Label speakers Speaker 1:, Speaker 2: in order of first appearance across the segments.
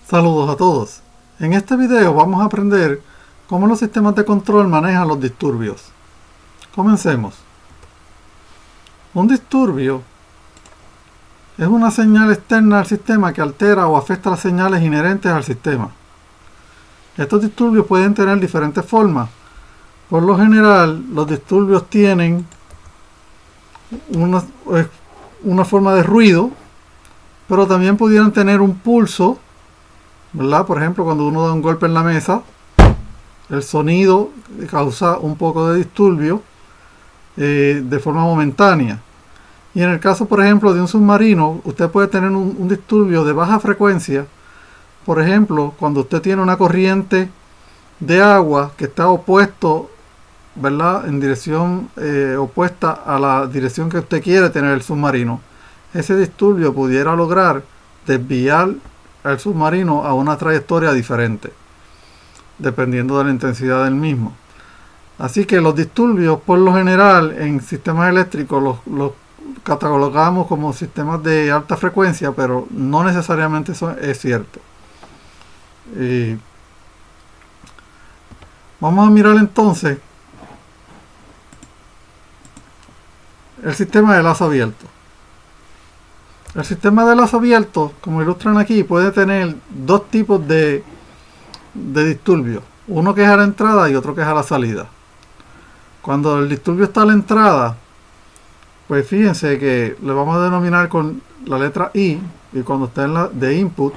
Speaker 1: Saludos a todos. En este video vamos a aprender cómo los sistemas de control manejan los disturbios. Comencemos. Un disturbio es una señal externa al sistema que altera o afecta las señales inherentes al sistema. Estos disturbios pueden tener diferentes formas. Por lo general, los disturbios tienen una forma de ruido, pero también pudieran tener un pulso, ¿verdad? Por ejemplo, cuando uno da un golpe en la mesa, el sonido causa un poco de disturbio de forma momentánea. Y en el caso, por ejemplo, de un submarino, usted puede tener un disturbio de baja frecuencia. Por ejemplo, cuando usted tiene una corriente de agua que está opuesto, ¿verdad?, en dirección opuesta a la dirección que usted quiere tener el submarino, ese disturbio pudiera lograr desviar al submarino a una trayectoria diferente, dependiendo de la intensidad del mismo. Así que los disturbios, por lo general, en sistemas eléctricos los catalogamos como sistemas de alta frecuencia, pero no necesariamente eso es cierto. Vamos a mirar entonces el sistema de lazo abierto. El sistema de lazo abierto, como ilustran aquí, puede tener dos tipos de disturbios. Uno que es a la entrada y otro que es a la salida. Cuando el disturbio está a la entrada, pues fíjense que le vamos a denominar con la letra I, y cuando está en la de input,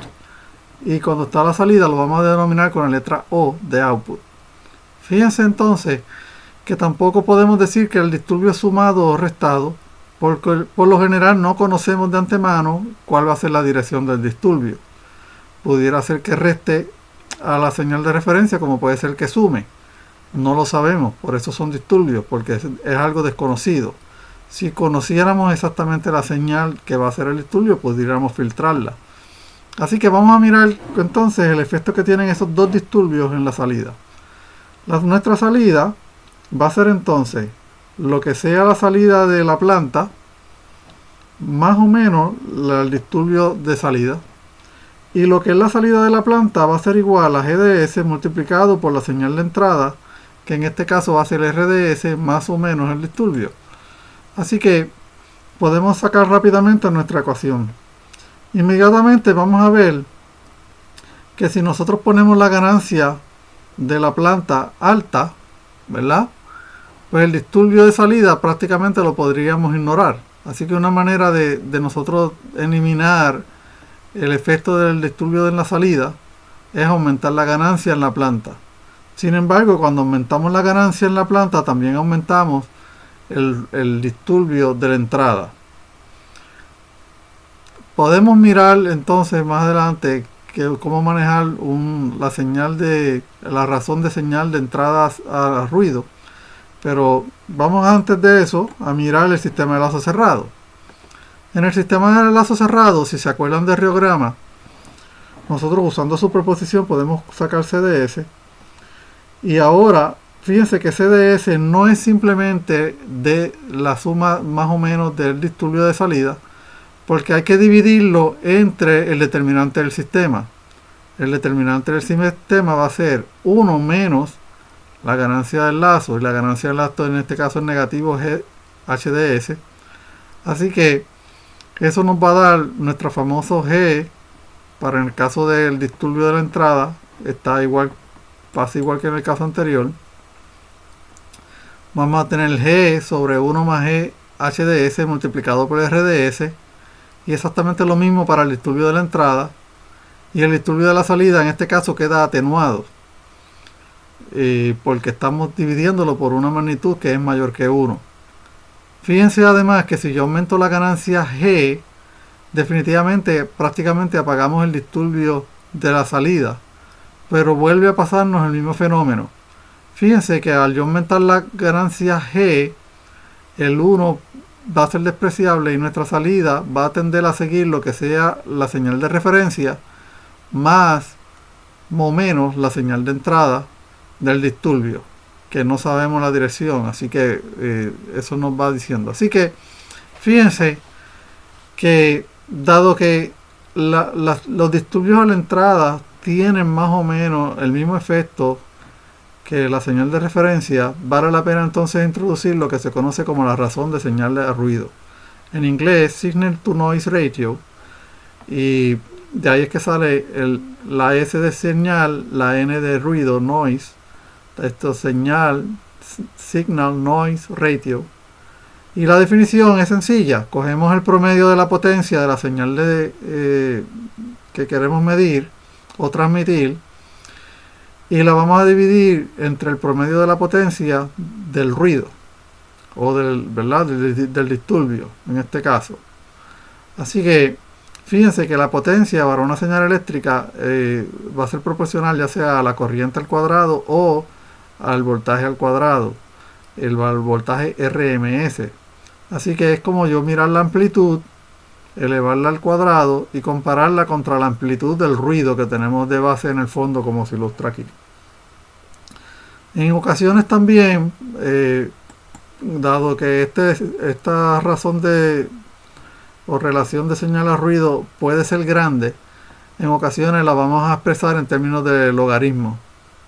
Speaker 1: y cuando está a la salida lo vamos a denominar con la letra O de output. Fíjense entonces que tampoco podemos decir que el disturbio es sumado o restado, porque por lo general no conocemos de antemano cuál va a ser la dirección del disturbio. Pudiera ser que reste a la señal de referencia, como puede ser que sume. No lo sabemos, por eso son disturbios, porque es algo desconocido. Si conociéramos exactamente la señal que va a ser el disturbio, pudiéramos filtrarla. Así que vamos a mirar entonces el efecto que tienen esos dos disturbios en la salida. Nuestra salida va a ser entonces lo que sea la salida de la planta, más o menos el disturbio de salida. Y lo que es la salida de la planta va a ser igual a GDS multiplicado por la señal de entrada, que en este caso va a ser RDS más o menos el disturbio. Así que podemos sacar rápidamente nuestra ecuación. Inmediatamente vamos a ver que si nosotros ponemos la ganancia de la planta alta, ¿verdad?, pues el disturbio de salida prácticamente lo podríamos ignorar. Así que una manera de nosotros eliminar el efecto del disturbio en la salida es aumentar la ganancia en la planta. Sin embargo, cuando aumentamos la ganancia en la planta, también aumentamos el disturbio de la entrada. Podemos mirar entonces más adelante cómo manejar la razón de señal de entrada a ruido. Pero vamos antes de eso a mirar el sistema de lazo cerrado. En el sistema de lazo cerrado, si se acuerdan del riograma, nosotros usando superposición podemos sacar CDS. Y ahora, fíjense que CDS no es simplemente de la suma más o menos del disturbio de salida, porque hay que dividirlo entre el determinante del sistema. El determinante del sistema va a ser 1 menos la ganancia del lazo, y la ganancia del lazo en este caso es negativo HDS. Así que eso nos va a dar nuestro famoso G, para en el caso del disturbio de la entrada, pasa igual que en el caso anterior. Vamos a tener G sobre 1 más G HDS multiplicado por RDS, y exactamente lo mismo para el disturbio de la entrada, y el disturbio de la salida en este caso queda atenuado, porque estamos dividiéndolo por una magnitud que es mayor que 1. Fíjense además que si yo aumento la ganancia G, definitivamente prácticamente apagamos el disturbio de la salida, pero vuelve a pasarnos el mismo fenómeno. Fíjense que al yo aumentar la ganancia G, el 1 va a ser despreciable y nuestra salida va a tender a seguir lo que sea la señal de referencia más o menos la señal de entrada del disturbio, que no sabemos la dirección, así que eso nos va diciendo. Así que fíjense que dado que los disturbios a la entrada tienen más o menos el mismo efecto que la señal de referencia. Vale la pena entonces introducir lo que se conoce como la razón de señal de ruido. En inglés, Signal to Noise Ratio. Y de ahí es que sale la S de señal, la N de ruido, noise. Esto señal, Signal Noise Ratio. Y la definición es sencilla. Cogemos el promedio de la potencia de la señal que queremos medir o transmitir y la vamos a dividir entre el promedio de la potencia del ruido o del disturbio en este caso. Así que fíjense que la potencia para una señal eléctrica va a ser proporcional ya sea a la corriente al cuadrado o al voltaje al cuadrado, el voltaje RMS. Así que es como yo mirar la amplitud, elevarla al cuadrado y compararla contra la amplitud del ruido que tenemos de base en el fondo, como se ilustra aquí. En ocasiones también, dado que esta razón o relación de señal a ruido puede ser grande, en ocasiones la vamos a expresar en términos de logaritmo.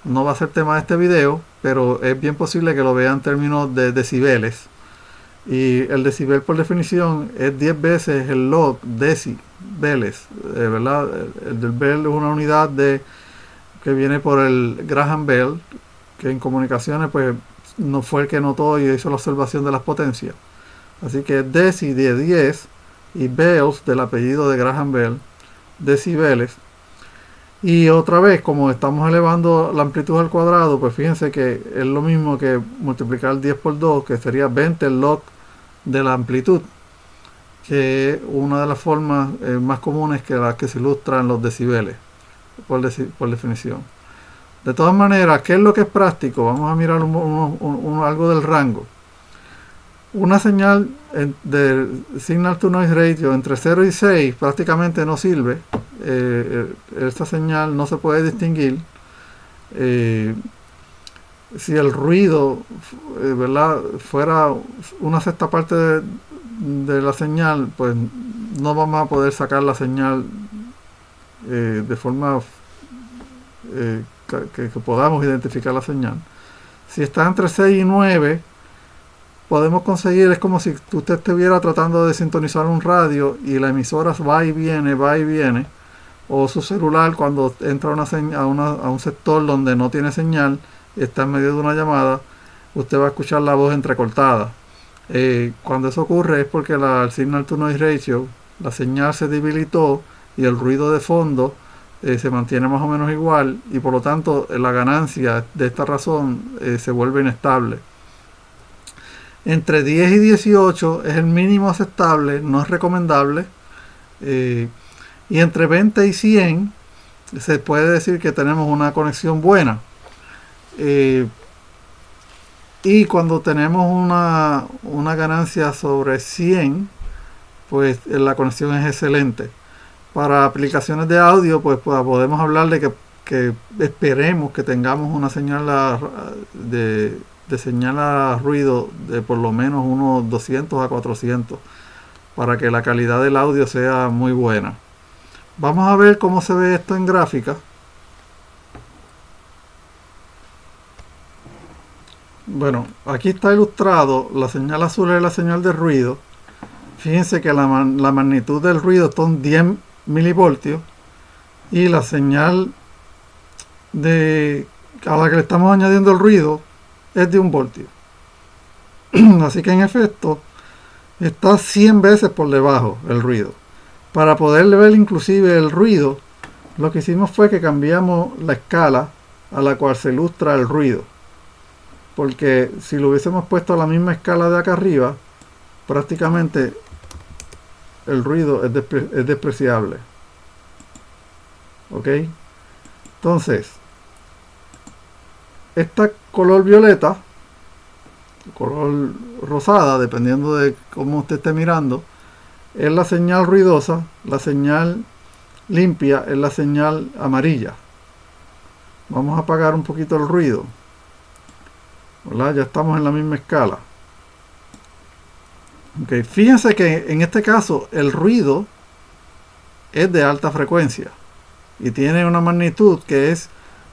Speaker 1: No va a ser tema de este video, pero es bien posible que lo vea en términos de decibeles. Y el decibel por definición es 10 veces el log decibeles, ¿verdad? El del Bell es una unidad que viene por el Graham Bell, que en comunicaciones pues no fue el que notó y hizo la observación de las potencias. Así que deci de 10 y bells del apellido de Graham Bell, decibeles. Y otra vez, como estamos elevando la amplitud al cuadrado, pues fíjense que es lo mismo que multiplicar 10 por 2, que sería 20 el log de la amplitud, que es una de las formas más comunes que las que se ilustran los decibeles, por definición. De todas maneras, ¿qué es lo que es práctico? Vamos a mirar algo del rango. Una señal de Signal to Noise Ratio entre 0 y 6 prácticamente no sirve. Esta señal no se puede distinguir. Si el ruido ¿verdad? Fuera una sexta parte de la señal, pues no vamos a poder sacar la señal de forma que podamos identificar la señal. Si está entre 6 y 9, podemos conseguir, es como si usted estuviera tratando de sintonizar un radio y la emisora va y viene, o su celular cuando entra a un sector donde no tiene señal, está en medio de una llamada, usted va a escuchar la voz entrecortada. Cuando eso ocurre es porque el Signal to Noise Ratio, la señal se debilitó y el ruido de fondo se mantiene más o menos igual y por lo tanto la ganancia de esta razón se vuelve inestable. Entre 10 y 18 es el mínimo aceptable, no es recomendable. Y entre 20 y 100 se puede decir que tenemos una conexión buena. Y cuando tenemos una ganancia sobre 100, pues la conexión es excelente. Para aplicaciones de audio, pues podemos hablar de que esperemos que tengamos una señal de señal a ruido de por lo menos unos 200 a 400 para que la calidad del audio sea muy buena. Vamos a ver cómo se ve esto en gráfica. Bueno, aquí está ilustrado la señal azul es la señal de ruido. Fíjense que la magnitud del ruido son 10 milivoltios y la señal a la que le estamos añadiendo el ruido es de 1 voltio. Así que en efecto está 100 veces por debajo el ruido. Para poder ver inclusive el ruido, lo que hicimos fue que cambiamos la escala a la cual se ilustra el ruido. Porque si lo hubiésemos puesto a la misma escala de acá arriba, prácticamente el ruido es despreciable. ¿Ok? Entonces, esta color violeta, color rosada, dependiendo de cómo usted esté mirando, es la señal ruidosa. La señal limpia es la señal amarilla. Vamos a apagar un poquito el ruido, ¿verdad? Ya estamos en la misma escala. Okay. Fíjense que en este caso el ruido es de alta frecuencia y tiene una magnitud que es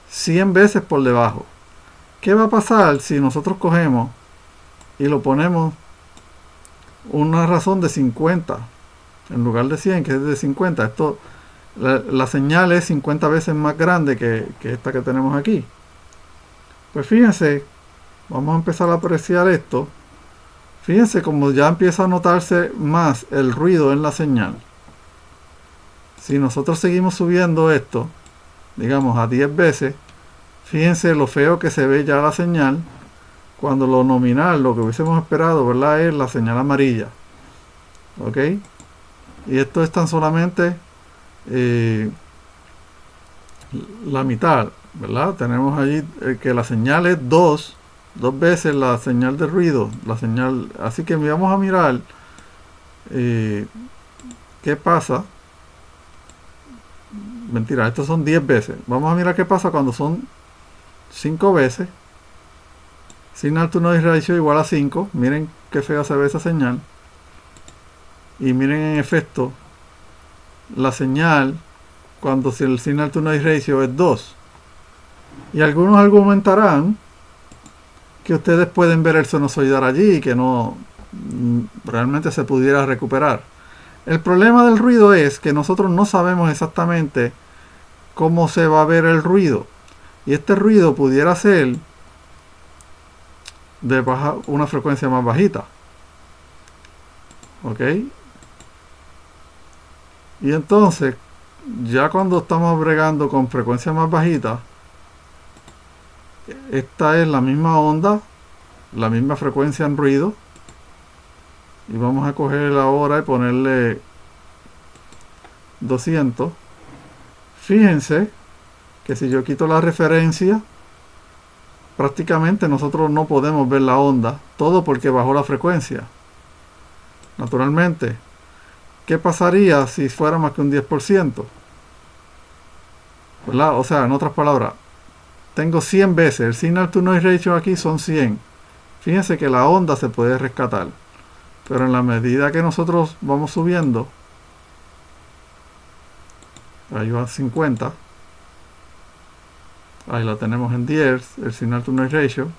Speaker 1: 100 veces por debajo. ¿Qué va a pasar si nosotros cogemos y lo ponemos una razón de 50 en lugar de 100, que es de 50? Esto, la señal es 50 veces más grande que esta que tenemos aquí. Pues fíjense, vamos a empezar a apreciar esto. Fíjense como ya empieza a notarse más el ruido en la señal. Si nosotros seguimos subiendo esto, digamos a 10 veces, fíjense lo feo que se ve ya la señal, cuando lo nominal, lo que hubiésemos esperado, ¿verdad?, es la señal amarilla. ¿Ok? Y esto es tan solamente la mitad, ¿verdad? Tenemos allí que la señal es dos veces la señal de ruido, la señal. Así que vamos a mirar qué pasa. Mentira, estos son 10 veces. Vamos a mirar qué pasa cuando son 5 veces. Signal to noise ratio igual a 5. Miren qué fea se ve esa señal. Y miren en efecto la señal cuando si el signal to noise ratio es 2. Y algunos argumentarán que ustedes pueden ver el sinusoidal allí y que no realmente se pudiera recuperar. El problema del ruido es que nosotros no sabemos exactamente cómo se va a ver el ruido. Y este ruido pudiera ser de una frecuencia más bajita. ¿Ok? Y entonces, ya cuando estamos bregando con frecuencias más bajitas, esta es la misma onda, la misma frecuencia en ruido. Y vamos a coger ahora y ponerle 200. Fíjense que si yo quito la referencia, prácticamente nosotros no podemos ver la onda, todo porque bajó la frecuencia. Naturalmente, ¿qué pasaría si fuera más que un 10%? ¿Verdad? O sea, en otras palabras, tengo 100 veces, el signal to noise ratio aquí son 100. Fíjense que la onda se puede rescatar, pero en la medida que nosotros vamos subiendo, ahí va 50, ahí la tenemos en 10, el signal to noise ratio,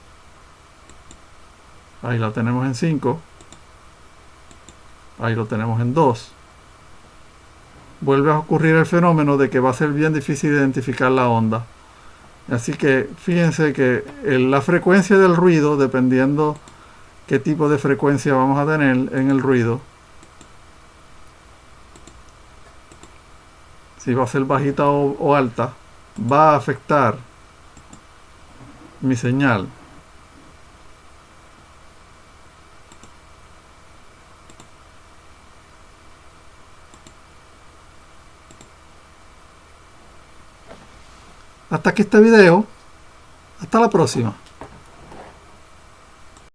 Speaker 1: ahí la tenemos en 5, ahí lo tenemos en 2. Vuelve a ocurrir el fenómeno de que va a ser bien difícil identificar la onda. Así que fíjense que la frecuencia del ruido, dependiendo qué tipo de frecuencia vamos a tener en el ruido, si va a ser bajita o alta, va a afectar mi señal. Hasta aquí este video. Hasta la próxima.